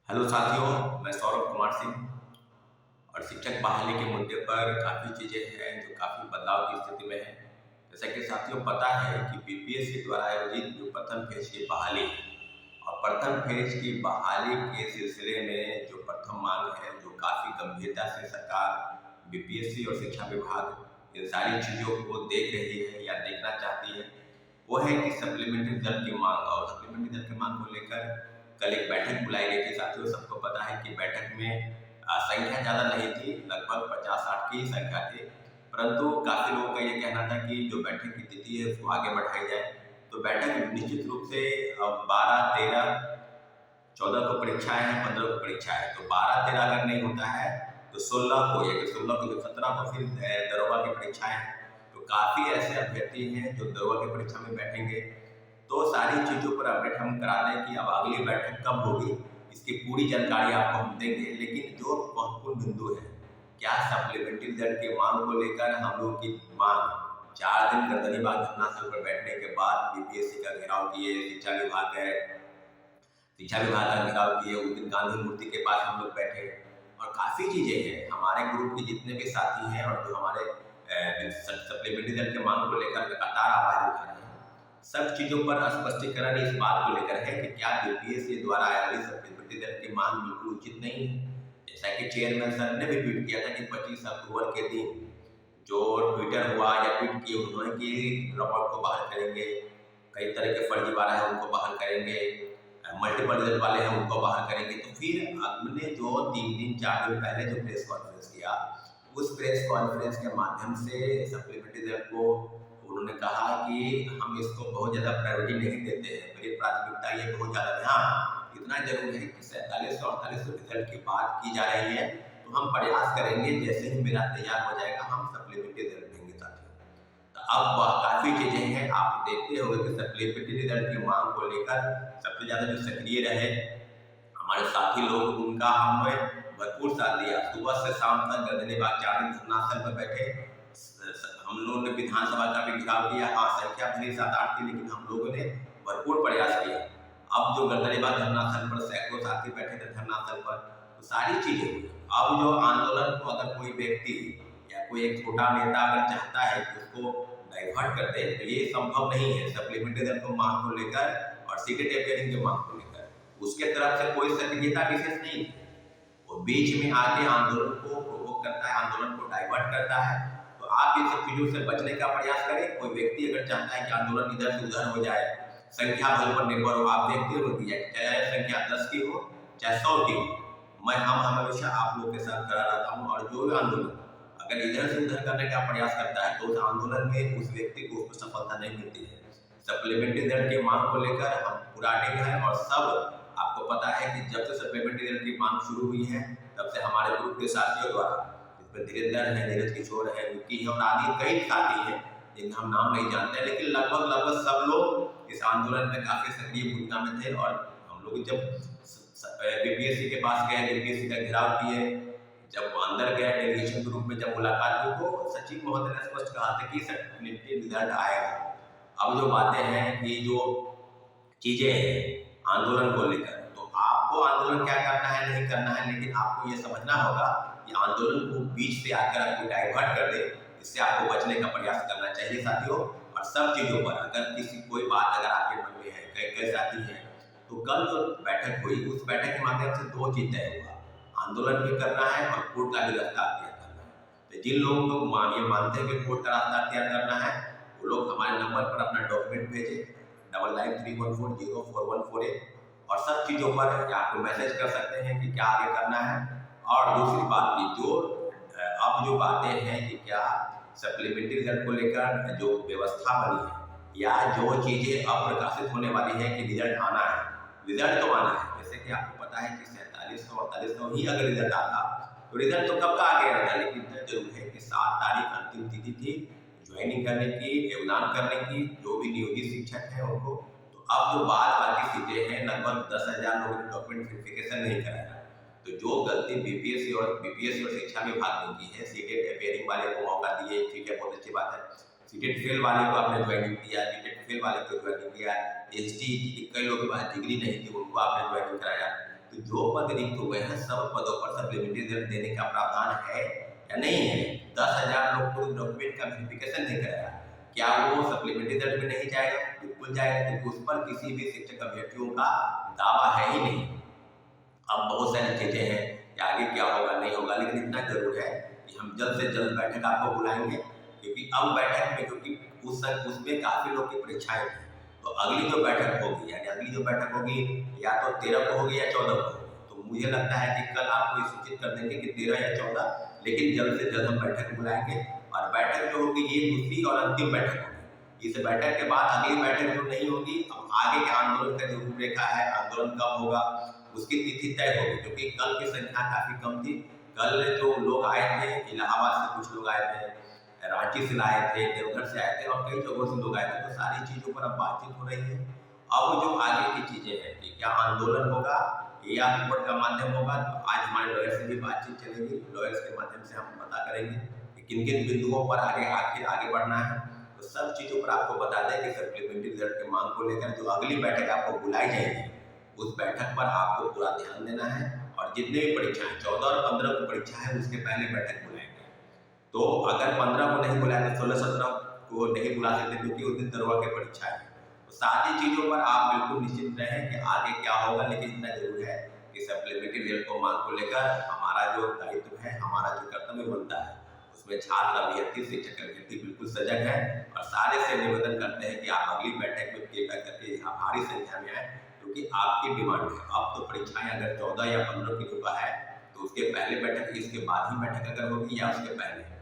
Hello साथियों, मैं सौरभ कुमार सिंह और शिक्षक बहाली के मुद्दे पर काफ़ी चीज़ें हैं जो काफ़ी बदलाव की स्थिति में हैं। जैसा कि साथियों पता है कि बीपीएससी द्वारा आयोजित जो प्रथम फेज की बहाली है और प्रथम फेज की बहाली के सिलसिले में जो प्रथम मांग है, जो काफ़ी गंभीरता से सरकार बीपीएससी और शिक्षा विभाग इन सारी चीज़ों को देख रही है या देखना चाहती है, वो है कि सप्लीमेंट्री दर की मांग। और सप्लीमेंट्री दर की मांग को लेकर कल एक बैठक बुलाई गई थी। साथियों सबको पता है कि बैठक में संख्या ज़्यादा नहीं थी, लगभग 50-60 की संख्या थी, परंतु काफ़ी लोगों का ये कहना था कि जो बैठक की तिथि है उसको आगे बढ़ाई जाए। तो बैठक निश्चित रूप से 12, 13, 14 को परीक्षाएं हैं, 15 को परीक्षाएं हैं, तो 12, 13 अगर नहीं होता है तो 16 को या 16 को 17 को फिर दरोगा की परीक्षाएं हैं। तो काफ़ी ऐसे अभ्यर्थी हैं जो दरोगा की परीक्षा में बैठेंगे। तो सारी चीज़ों पर अपडेट हम करा दें कि अब अगली बैठक कब होगी, इसकी पूरी जानकारी आपको हम देंगे। लेकिन जो महत्वपूर्ण बिंदु है, क्या सप्लीमेंट्री दर की मांग को लेकर हम लोग की मांग 4 दिन गर्दनी बाग धरना स्थल पर बैठने के बाद बीपीएससी का घेराव किए, शिक्षा विभाग का घेराव किए, उस दिन गांधी मूर्ति के पास हम लोग बैठे और काफ़ी चीज़ें हैं। हमारे ग्रुप के जितने भी साथी हैं और जो हमारे सप्लीमेंट्री दर के मांग को लेकर लगातार आवाज उठा रहे हैं, सब चीज़ों पर स्पष्टीकरण इस बात को लेकर है कि क्या बीपीएससी द्वारा आयोजित सप्लीमेंट्री दर की मांग बिल्कुल उचित नहीं है। जैसा कि चेयरमैन सर ने भी ट्वीट किया था कि 25 अक्टूबर के दिन जो ट्विटर हुआ या ट्वीट किए उन्होंने कि रॉबर्ट को बहाल करेंगे, कई तरह के फर्जीवाड़ा है उनको बहाल करेंगे, मल्टीपल रिजल्ट वाले हैं उनको बहाल करेंगे। तो फिर हमने जो 3 दिन 4 दिन पहले जो प्रेस कॉन्फ्रेंस किया, उस प्रेस कॉन्फ्रेंस के माध्यम से सप्लीमेंट्री दर को उन्होंने कहा कि हम इसको बहुत ज़्यादा प्रायोरिटी नहीं देते हैं, मेरी प्राथमिकता ये बहुत ज़्यादा है। हाँ, इतना जरूर है कि 4748 रिजल्ट की बात की जा रही है, तो हम प्रयास करेंगे जैसे ही मेरा तैयार हो जाएगा हम सप्लीमेंट्री दर देंगे साथियों। तो अब काफ़ी चीज़ें हैं, आप देखते होंगे कि सप्लीमेंट्री रिजल्ट की मांग को लेकर सबसे ज़्यादा जो सक्रिय रहे हमारे साथी लोग, उनका हमने भरपूर साथ दिया। सुबह से शाम तक गर्दनी बाग 4 दिन धरना स्थल पर बैठे। हम लोगों ने विधानसभा का भी घेराव किया। हाँ, संख्या भले 7-8 थी, लेकिन हम लोगों ने भरपूर प्रयास किया। अब जो गर्दनी बाग धरना स्थल पर सैकड़ों साथी बैठे थे धरना स्थल पर, तो सारी चीज़ें हुई। अब जो आंदोलन को अगर कोई व्यक्ति या कोई एक छोटा नेता अगर चाहता है कि उसको डाइवर्ट कर दे, तो ये संभव नहीं है। सप्लीमेंट्री दर को मांग को लेकर और सीटेट अपेयरिंग की मांग को लेकर उसके तरफ से कोई सक्रियता विशेष नहीं है। वो बीच में आके आंदोलन को प्रोवोक करता है, आंदोलन को डाइवर्ट करता है। तो आप इन सब चीजों से बचने का प्रयास करें। कोई व्यक्ति अगर चाहता है कि आंदोलन इधर से उधर हो जाए, संख्या बल पर निर्भर हो, आप देखते हो कि चाहे संख्या 10 की हो चाहे 100 की हो, हम हमेशा आप लोग के साथ खड़ा रहता हूँ। और जो भी आंदोलन अगर इधर से उधर करने का प्रयास करता है तो उस आंदोलन में उस व्यक्ति को उसको सफलता नहीं मिलती है। सप्लीमेंट्री दर की मांग को लेकर हम पूरा अडिग हैं और सब आपको पता है कि जब से सप्लीमेंट्री दर की मांग शुरू हुई है, तब से हमारे ग्रुप के साथियों द्वारा, जिसमें धीरेन्द्र है, नीरज किशोर है, विक्की है और आदि कई साथी हैं जिनका हम नाम नहीं जानते, लेकिन लगभग लगभग सब लोग इस आंदोलन में काफी सक्रिय भूमिका में थे। और हम लोग जब बीपीएससी के पास गए, बीपीएससी का घेराव किए, जब अंदर गए डेलीगेशन के रूप में, जब मुलाकात हुई, तो सचिव महोदय ने स्पष्ट कहा था कि सप्लीमेंट्री रिजल्ट आएगा। अब जो बातें हैं कि जो चीजें हैं आंदोलन को लेकर, तो आपको आंदोलन क्या करना है नहीं करना है, लेकिन आपको ये समझना होगा कि आंदोलन को बीच से आकर आपको डाइवर्ट कर दे, इससे आपको बचने का प्रयास करना चाहिए साथियों। और सब चीजों पर अगर किसी कोई बात अगर आपके मन में है, कई कई साथी हैं, तो कल जो बैठक हुई उस बैठक के माध्यम से 2 चीज तय हुआ, आंदोलन भी करना है और कोर्ट का भी रास्ता तैयार करना है। तो जिन लोगों को ये मानते हैं कि कोर्ट का रास्ता तैयार करना है, वो लोग हमारे नंबर पर अपना डॉक्यूमेंट भेजें 9931404148 और सब चीज़ों पर आपको मैसेज कर सकते हैं कि क्या आगे करना है। और दूसरी बात की जो अब जो बातें हैं कि क्या सप्लीमेंट्री रिजल्ट को लेकर जो व्यवस्था बनी है या जो चीज़ें अप्रकाशित होने वाली है कि रिजल्ट आना है, रिजल्ट तो आना है। जैसे कि आपको पता है कि 4700-4800 ही अगर रिजल्ट आता तो रिजल्ट तो कब का आ गया था, लेकिन इतना जरूर है कि 7 तारीख अंतिम तिथि थी ज्वाइनिंग करने की, योगदान करने की, जो भी नियोजित शिक्षक हैं उनको। तो अब जो बाद बाकी सीटें हैं, लगभग 10,000 लोगों ने डॉक्यूमेंट वेरिफिकेशन नहीं कराया। तो जो गलती बीपीएससी और शिक्षा विभाग ने की है, सीटेट अपेयरिंग वाले को मौका दिए, ठीक है, बहुत अच्छी बात है। सीटेट फेल वाले को आपने ज्वाइनिंग दिया, सीटेट फेल वाले को ज्वाइनिंग दिया, एसटी की कई लोगों के पास डिग्री नहीं थी, उनको आपने ज्वाइनिंग कराया। तो कि जो पद रिक्त हुए हैं सब पदों पर सप्लीमेंट्री रिजल्ट देने का प्रावधान है या नहीं है। 10,000 लोग को डॉक्यूमेंट का वेरिफिकेशन नहीं कराया, क्या वो सप्लीमेंट्री रिजल्ट में नहीं जाएगा? बिल्कुल जाएगा, क्योंकि उस पर किसी भी शिक्षक अभ्यर्थियों का दावा है ही नहीं। अब बहुत सारी चीजें हैं कि आगे क्या होगा नहीं होगा, लेकिन इतना जरूर है कि हम जल्द से जल्द बैठक आपको बुलाएंगे, क्योंकि अब बैठक में, क्योंकि उसमें काफी लोग की परीक्षाएं थी, तो अगली जो बैठक होगी, यानी अगली जो बैठक होगी या तो 13 को होगी या 14 को होगी। तो मुझे लगता है कि कल आपको ये सूचित कर देंगे कि 13 या 14, लेकिन जल्द से जल्द हम बैठक बुलाएंगे। और बैठक जो होगी ये दूसरी और अंतिम बैठक होगी। इस बैठक के बाद अगली बैठक जो नहीं होगी, अब आगे के आंदोलन का जो रूपरेखा है, आंदोलन कब होगा उसकी तिथि तय होगी, क्योंकि कल की संख्या काफी कम थी। कल जो लोग आए थे, इलाहाबाद से कुछ लोग आए थे, रांची से आए थे, देवघर से आए थे और कई जगहों से लोग आए थे, तो सारी चीजों पर अब बातचीत हो रही है। अब जो आगे की चीजें हैं कि क्या आंदोलन होगा या कोर्ट का माध्यम होगा, तो आज हमारे लॉयर से भी बातचीत चलेगी। लॉयर्स के माध्यम से हम पता करेंगे कि किन किन बिंदुओं पर आगे बढ़ना है। तो सब चीजों पर आपको बता दें कि सप्लीमेंट्री रिजल्ट के मांग को लेकर जो अगली बैठक आपको बुलाई जाएगी, उस बैठक पर आपको पूरा ध्यान देना है। और जितने भी परीक्षाएं 14 और 15 को परीक्षा है, उसके पहले बैठक बुलाएंगे। तो अगर 15 को नहीं बुलाए तो 16-17 को नहीं बुला सकते, क्योंकि उस दिन दरवा की परीक्षा है। तो सारी चीजों पर आप बिल्कुल निश्चित रहें कि आगे क्या होगा, लेकिन इतना जरूर है कि सप्लीमेंट्री रिजल्ट को मांग को लेकर हमारा जो दायित्व है, हमारा जो कर्तव्य बनता है, उसमें छात्र अभ्यर्थी, शिक्षक अभ्यर्थी बिल्कुल सजग है। और सारे से निवेदन करते हैं कि आप अगली बैठक में कृपया करके यहाँ भारी संख्या में आए, क्योंकि आपकी डिमांड है। अब तो परीक्षाएं अगर 14 या 15 की है, तो उसके पहले बैठक, इसके बाद ही बैठक अगर होगी या उसके पहले